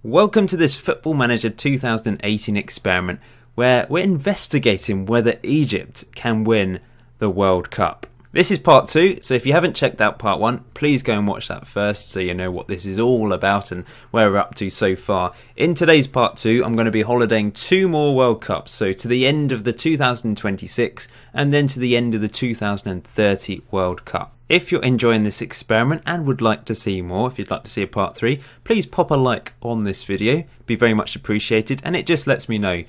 Welcome to this Football Manager 2018 experiment where we're investigating whether Egypt can win the World Cup. This is part 2, so if you haven't checked out part 1, please go and watch that first so you know what this is all about and where we're up to so far. In today's part 2, I'm going to be holidaying 2 more World Cups, so to the end of the 2026 and then to the end of the 2030 World Cup. If you're enjoying this experiment and would like to see more, if you'd like to see a part 3, please pop a like on this video. It'd be very much appreciated, and it just lets me know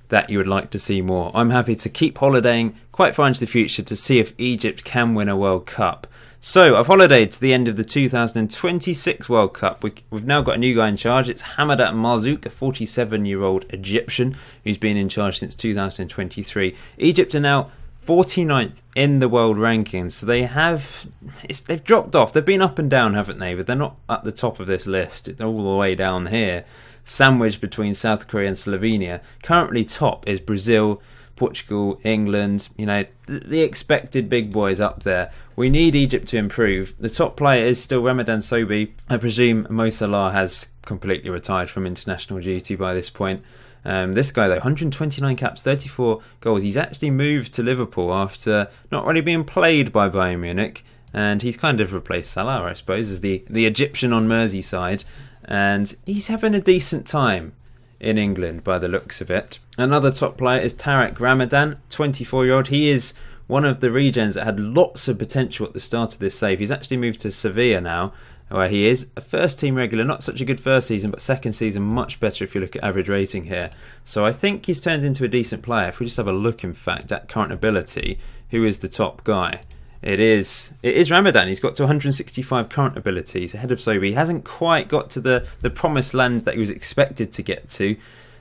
that you would like to see more. I'm happy to keep holidaying quite far into the future to see if Egypt can win a World Cup. So I've holidayed to the end of the 2026 World Cup. We've now got a new guy in charge. It's Hamadat Marzouk, a 47-year-old Egyptian who's been in charge since 2023. Egypt are now 49th in the world rankings, so they've dropped off. They've been up and down, haven't they? But they're not at the top of this list. They're all the way down here, sandwiched between South Korea and Slovenia. Currently top is Brazil, Portugal, England. You know, the expected big boys up there. We need Egypt to improve. The top player is still Ramadan Sobhi. I presume Mo Salah has completely retired from international duty by this point. This guy though, 129 caps, 34 goals. He's actually moved to Liverpool after not really being played by Bayern Munich, and he's kind of replaced Salah, I suppose, as the Egyptian on Merseyside, and he's having a decent time in England by the looks of it. Another top player is Tarek Ramadan, 24-year-old. He is one of the regens that had lots of potential at the start of this save. He's actually moved to Sevilla now, where he is a first team regular. Not such a good first season, but second season much better if you look at average rating here. So I think he's turned into a decent player. If we just have a look, in fact, at current ability, who is the top guy? It is Ramadan. He's got to 165 current abilities, ahead of Sobhi. He hasn't quite got to the promised land that he was expected to get to.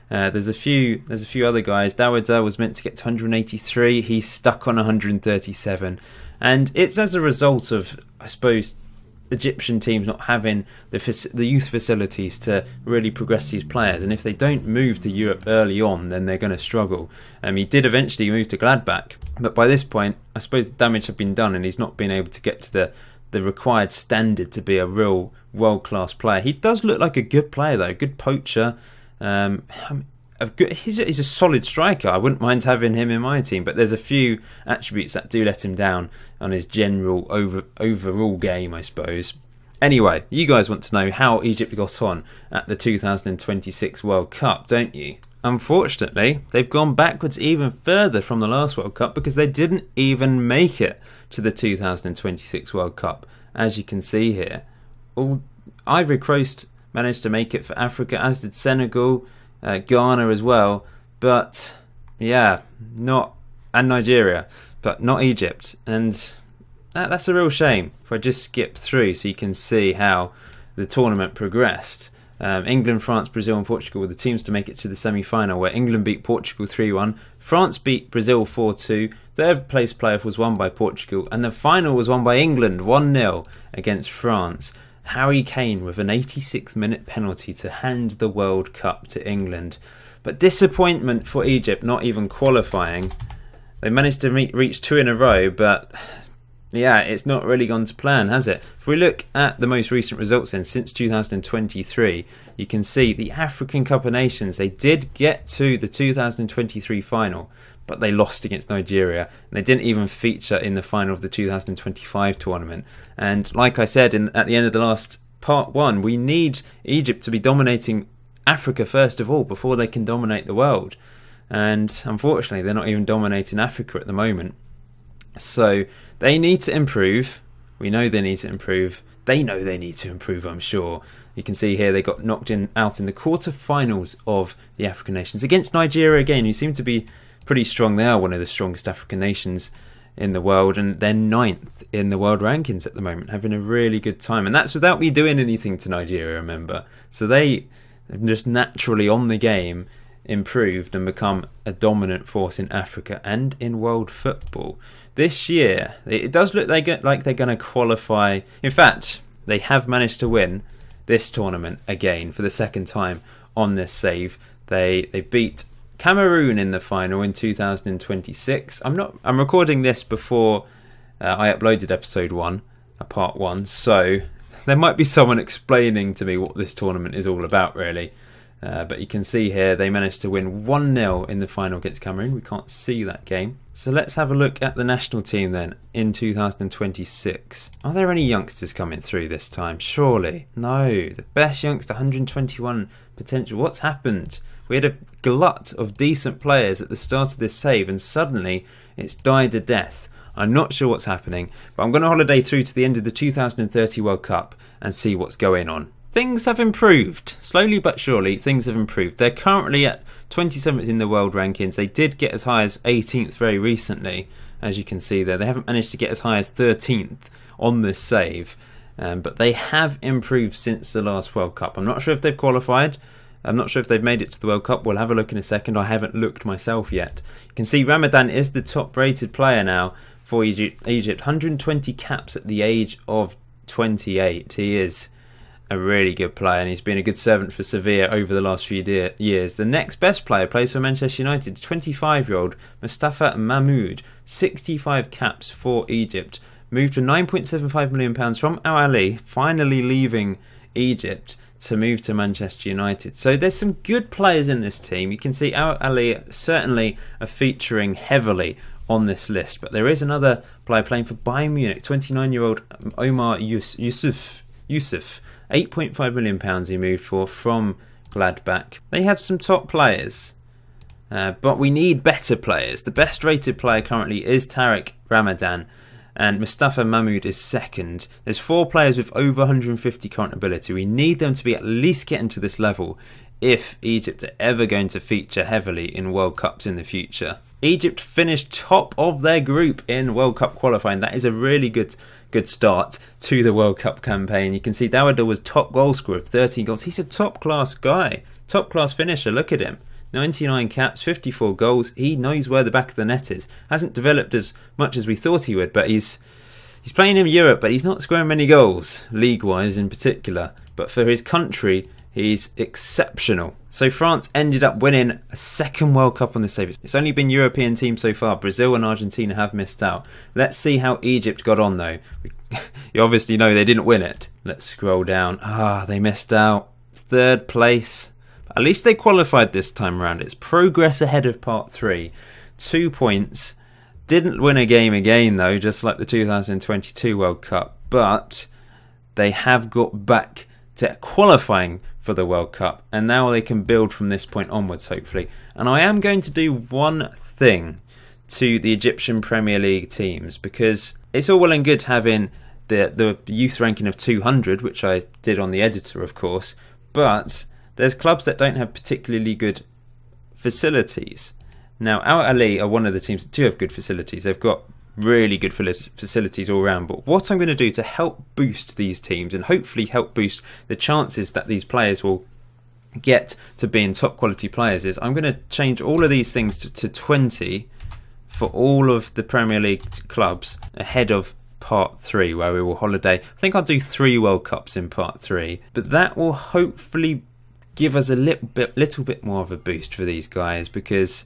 There's a few other guys. Dawada was meant to get to 183. He's stuck on 137, and it's as a result of, I suppose, Egyptian teams not having the youth facilities to really progress these players, and if they don't move to Europe early on, then they're going to struggle. He did eventually move to Gladbach, but by this point I suppose the damage had been done and he's not been able to get to the required standard to be a real world-class player. He does look like a good player though, good poacher. He's a solid striker. I wouldn't mind having him in my team, but there's a few attributes that do let him down on his general overall game, I suppose. Anyway, you guys want to know how Egypt got on at the 2026 World Cup, don't you? Unfortunately, they've gone backwards even further from the last World Cup because they didn't even make it to the 2026 World Cup. As you can see here, Ivory Coast managed to make it for Africa, as did Senegal, Ghana as well, but yeah, and Nigeria, but not Egypt, and that's a real shame. If I just skip through so you can see how the tournament progressed. England, France, Brazil and Portugal were the teams to make it to the semi-final, where England beat Portugal 3-1, France beat Brazil 4-2, third place playoff was won by Portugal, and the final was won by England 1-0 against France. Harry Kane with an 86th minute penalty to hand the World Cup to England. But disappointment for Egypt not even qualifying. They managed to reach 2 in a row, but yeah, it's not really gone to plan, has it? If we look at the most recent results then, since 2023, you can see the African Cup of Nations, they did get to the 2023 final, but they lost against Nigeria, and they didn't even feature in the final of the 2025 tournament. And like I said at the end of the last part 1, we need Egypt to be dominating Africa first of all before they can dominate the world. And unfortunately, they're not even dominating Africa at the moment. So they need to improve. We know they need to improve. They know they need to improve, I'm sure. You can see here they got knocked out in the quarter-finals of the African nations against Nigeria again, who seem to be pretty strong. They are one of the strongest African nations in the world, and they're 9th in the world rankings at the moment, having a really good time. And that's without me doing anything to Nigeria, remember. So they just naturally on the game improved and become a dominant force in Africa and in world football. This year, it does look like they're going to qualify. In fact, they have managed to win this tournament again for the second time on this save. They beat Cameroon in the final in 2026. I'm recording this before I uploaded episode 1, part 1, so there might be someone explaining to me what this tournament is all about, really. But you can see here they managed to win 1-0 in the final against Cameroon. We can't see that game. So let's have a look at the national team then in 2026. Are there any youngsters coming through this time? Surely. No. The best youngster, 121 potential. What's happened? We had a glut of decent players at the start of this save and suddenly it's died a death. I'm not sure what's happening, but I'm going to holiday through to the end of the 2030 World Cup and see what's going on. Things have improved. Slowly but surely, things have improved. They're currently at 27th in the world rankings. They did get as high as 18th very recently, as you can see there. They haven't managed to get as high as 13th on this save, but they have improved since the last World Cup. I'm not sure if they've qualified. I'm not sure if they've made it to the World Cup. We'll have a look in a second. I haven't looked myself yet. You can see Ramadan is the top-rated player now for Egypt. 120 caps at the age of 28. He is a really good player and he's been a good servant for Sevilla over the last few years. The next best player plays for Manchester United, 25-year-old Mustafa Mahmoud, 65 caps for Egypt, moved for £9.75 million from Al Ahly, finally leaving Egypt to move to Manchester United. So there's some good players in this team. You can see Al Ahly certainly are featuring heavily on this list, but there is another player playing for Bayern Munich, 29-year-old Omar Yusuf. 8.5 million pounds he moved for from Gladbach. They have some top players, but we need better players. The best rated player currently is Tariq Ramadan, and Mustafa Mahmoud is second. There's 4 players with over 150 current ability. We need them to be at least getting to this level if Egypt are ever going to feature heavily in World Cups in the future. Egypt finished top of their group in World Cup qualifying. That is a really good start to the World Cup campaign. You can see Dawada was top goal scorer of 13 goals. He's a top class guy, top class finisher. Look at him. 99 caps, 54 goals. He knows where the back of the net is. Hasn't developed as much as we thought he would, but he's playing in Europe, but he's not scoring many goals, league-wise in particular. But for his country, he's exceptional. So France ended up winning a second World Cup on this save. It's only been European teams so far. Brazil and Argentina have missed out. Let's see how Egypt got on though. You obviously know they didn't win it. Let's scroll down. They missed out. 3rd place. At least they qualified this time around. It's progress ahead of part 3. 2 points. Didn't win a game again though, just like the 2022 World Cup. But they have got back to qualifying for the World Cup, and now they can build from this point onwards, hopefully. And I am going to do one thing to the Egyptian Premier League teams, because it's all well and good having the youth ranking of 200, which I did on the editor, of course, but there's clubs that don't have particularly good facilities. Now, Al Ahly are one of the teams that do have good facilities. They've got really good facilities all around, but what I'm going to do to help boost these teams and hopefully help boost the chances that these players will get to being top quality players is I'm going to change all of these things to 20 for all of the Premier League clubs ahead of part 3, where we will holiday. I think I'll do 3 World Cups in part 3, but that will hopefully give us a little bit more of a boost for these guys, because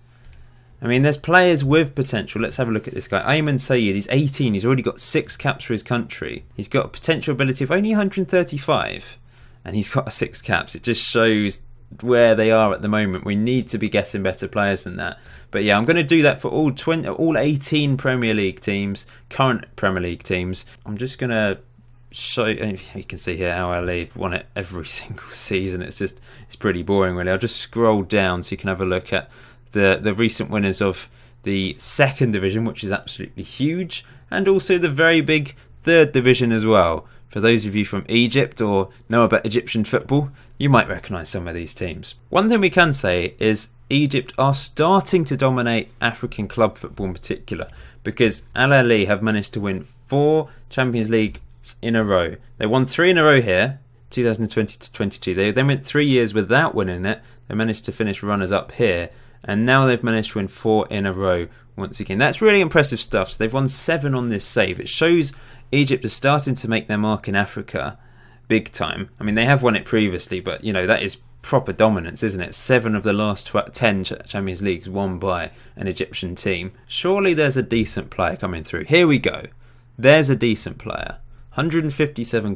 I mean, there's players with potential. Let's have a look at this guy. Ayman Sayed, he's 18. He's already got 6 caps for his country. He's got a potential ability of only 135. And he's got 6 caps. It just shows where they are at the moment. We need to be getting better players than that. But yeah, I'm going to do that for all 18 Premier League teams, current Premier League teams. I'm just going to show, you can see here how Ahly won it every single season. It's pretty boring, really. I'll just scroll down so you can have a look at the recent winners of the 2nd division, which is absolutely huge, and also the very big 3rd division as well. For those of you from Egypt or know about Egyptian football, you might recognise some of these teams. One thing we can say is Egypt are starting to dominate African club football in particular, because Al Ahly have managed to win 4 Champions Leagues in a row. They won 3 in a row here, 2020 to 22. They then went 3 years without winning it. They managed to finish runners-up here, and now they've managed to win 4 in a row once again. That's really impressive stuff. So they've won 7 on this save. It shows Egypt is starting to make their mark in Africa big time. I mean, they have won it previously, but you know, that is proper dominance, isn't it? 7 of the last 10 Champions Leagues won by an Egyptian team. Surely there's a decent player coming through. Here we go. There's a decent player. 157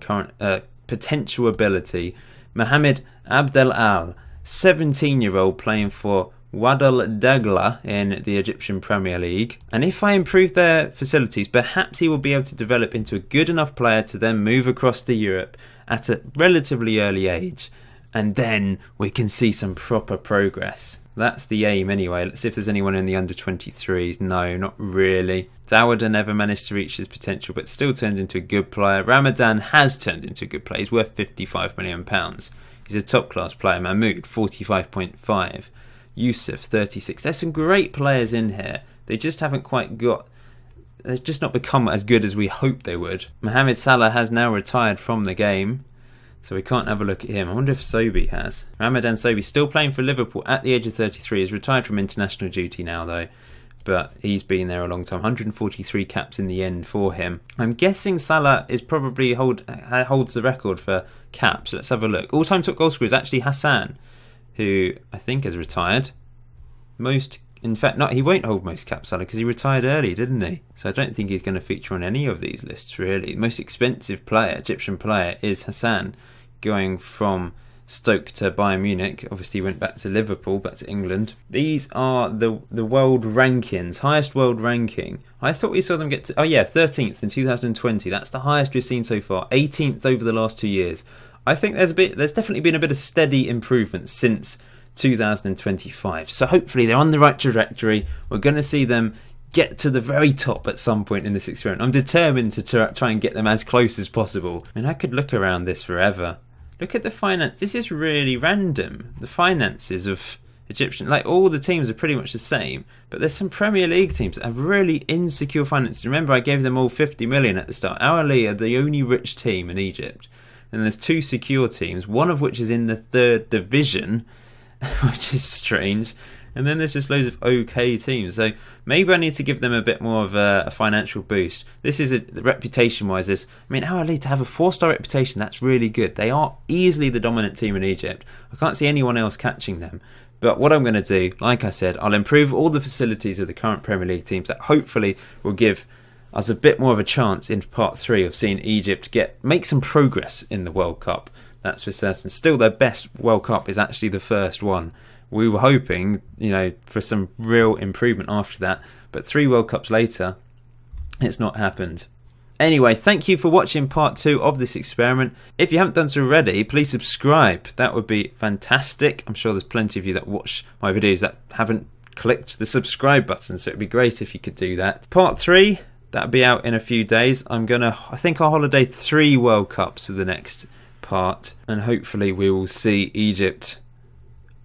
potential ability. Mohamed Abdelal, 17-year-old playing for Wadal Dagla in the Egyptian Premier League. And if I improve their facilities, perhaps he will be able to develop into a good enough player to then move across to Europe at a relatively early age. And then we can see some proper progress. That's the aim anyway. Let's see if there's anyone in the under-23s. No, not really. Dawada never managed to reach his potential, but still turned into a good player. Ramadan has turned into a good player. He's worth £55 million. He's a top-class player. Mahmoud, 45.5. Yusuf, 36. There's some great players in here. They just haven't quite got... They've just not become as good as we hoped they would. Mohamed Salah has now retired from the game, so we can't have a look at him. I wonder if Sobhi has. Ramadan Sobhi, still playing for Liverpool at the age of 33. He's retired from international duty now, though. But he's been there a long time. 143 caps in the end for him. I'm guessing Salah is probably holds the record for caps. Let's have a look. All-time top goal scorer is actually Hassan, who I think has retired. In fact, he won't hold most caps, Salah, because he retired early, didn't he? So I don't think he's going to feature on any of these lists, really. The most expensive player, Egyptian player, is Hassan, going from Stoke to Bayern Munich. Obviously, he went back to Liverpool, back to England. These are the world rankings, highest world ranking. I thought we saw them get to, 13th in 2020. That's the highest we've seen so far. 18th over the last 2 years. I think there's definitely been a bit of steady improvement since 2025. So hopefully they're on the right trajectory. We're going to see them get to the very top at some point in this experiment. I'm determined to try and get them as close as possible. I mean, I could look around this forever. Look at the finance. This is really random. The finances of Egyptian, like all the teams are pretty much the same, but there's some Premier League teams that have really insecure finances. Remember, I gave them all 50 million at the start. Al Ahly are the only rich team in Egypt. And there's two secure teams, one of which is in the 3rd division, which is strange. And then there's just loads of okay teams. So maybe I need to give them a bit more of a financial boost. This is reputation-wise. I mean, Al Ahly to have a 4-star reputation, that's really good. They are easily the dominant team in Egypt. I can't see anyone else catching them. But what I'm going to do, like I said, I'll improve all the facilities of the current Premier League teams that hopefully will give us a bit more of a chance in part 3 of seeing Egypt make some progress in the World Cup. That's for certain. Still, their best World Cup is actually the first one. We were hoping, for some real improvement after that, but 3 World Cups later, it's not happened. Anyway, thank you for watching part 2 of this experiment. If you haven't done so already, please subscribe. That would be fantastic. I'm sure there's plenty of you that watch my videos that haven't clicked the subscribe button, so it'd be great if you could do that. Part 3. That'll be out in a few days. I think I'll holiday 3 World Cups for the next part. And hopefully we will see Egypt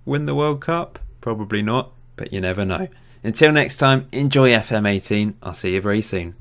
win the World Cup. Probably not, but you never know. Until next time, enjoy FM18. I'll see you very soon.